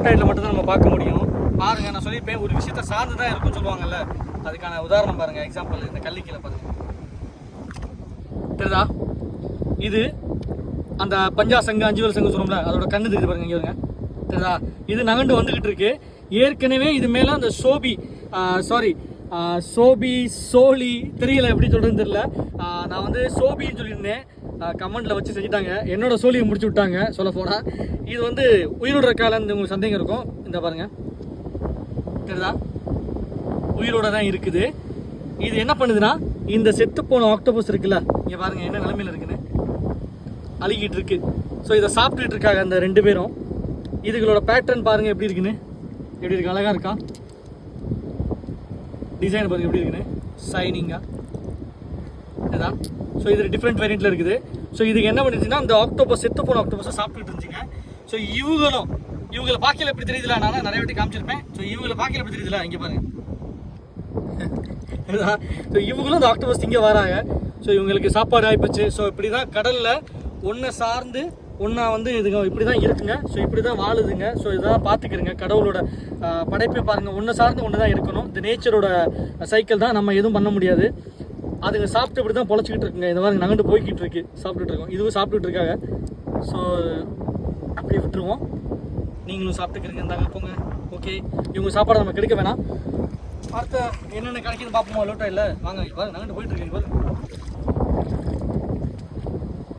டைடில் மட்டும்தான் நம்ம பார்க்க முடியும். பாருங்கள், நான் சொல்லியிருப்பேன் ஒரு விஷயத்தை சார்ந்து தான் இருக்குன்னு சொல்லுவாங்கல்ல, அதுக்கான உதாரணம் பாருங்கள். எக்ஸாம்பிள் இந்த கல்லிக்கீழே பாருங்கள், தெரியுதா? இது அந்த பஞ்சா சங்கு அஞ்சுவல் சங்கு சொல்லுவோம்ல, அதோட கண்ணு தெரியுது பாருங்க, இங்கே வருங்க, தெரியுதா? இது நகண்டு வந்துக்கிட்டு இருக்கு. ஏற்கனவே இது மேலே அந்த சோபி சோழி தெரியல எப்படி சொல்கிறதுன்னு தெரியல. நான் வந்து சோபின்னு சொல்லியிருந்தேன், கமெண்ட்டில் வச்சு செஞ்சுட்டாங்க, என்னோட சோழியை முடிச்சு விட்டாங்க சொல்ல போனால். இது வந்து உயிரோட காலன்னு உங்களுக்கு சந்தேகம் இருக்கும். இந்த பாருங்கள், தெரியுதா? உயிரோட தான் இருக்குது. இது என்ன பண்ணுதுன்னா, இந்த செத்து போன ஆக்டோபஸ் இருக்குல்ல, இங்கே பாருங்கள் என்ன நிலைமையில் இருக்குன்னு, அழுகிட்டு இருக்கு. ஸோ இதை சாப்பிட்டுட்டு இருக்காங்க அந்த 2 பேரும். இதுகளோட பேட்டர்ன் பாருங்கள் எப்படி இருக்குன்னு, எப்படி இருக்கு, அழகாக இருக்கா? டிசைன் பாருங்கள் எப்படி இருக்குன்னு, ஷைனிங்காக இதுதான். ஸோ இது டிஃப்ரெண்ட் வேரியண்ட்டில் இருக்குது. ஸோ இதுக்கு என்ன பண்ணிச்சுன்னா, அந்த ஆக்டோபஸ் செத்து போன ஆக்டோபஸை சாப்பிட்டுட்டு இருந்துச்சுங்க. ஸோ இவங்களை பார்க்கல எப்படி தெரியுதுல, நான் நிறைய வாட்டி காமிச்சிருப்பேன். ஸோ இவங்களை பார்க்கல எப்படி தெரியுதுல, இங்கே பாருங்க. ஸோ இவங்களும் அந்த ஆக்டோபஸ் இங்கே வராங்க. ஸோ இவங்களுக்கு சாப்பாடு ஆகிப்போச்சு. ஸோ இப்படி தான் கடலில் ஒன்றை சார்ந்து ஒன்றா வந்து இதுங்க இப்படி தான் இருக்குங்க. ஸோ இப்படி தான் வாழுதுங்க. ஸோ இதெல்லாம் பார்த்துக்கிறங்க. கடவுளோட படைப்பை பாருங்கள், ஒன்றை சார்ந்து ஒன்று தான் இருக்கணும். இந்த நேச்சரோட சைக்கிள் தான், நம்ம எதுவும் பண்ண முடியாது. அதுங்க சாப்பிட்டு இப்படி தான் பொழைச்சிக்கிட்டு இருக்குங்க. இந்த மாதிரி நகண்டு போய்கிட்டு இருக்கு, சாப்பிட்டுட்டு இருக்கோம். இதுவும் சாப்பிட்டுட்டு இருக்காங்க. ஸோ அப்படியே விட்டுருவோம். நீங்களும் சாப்பிட்டுக்கிறீங்க, இருந்தாங்க போங்க. ஓகே, இவங்க சாப்பாடு நம்ம கிடைக்க வேணாம். அடுத்த என்னென்ன கிடைக்குது பார்ப்போமா? லோட்டா இல்லை வாங்க, பாருங்க நகண்டு போயிட்டு இருக்கீங்க பாருங்க.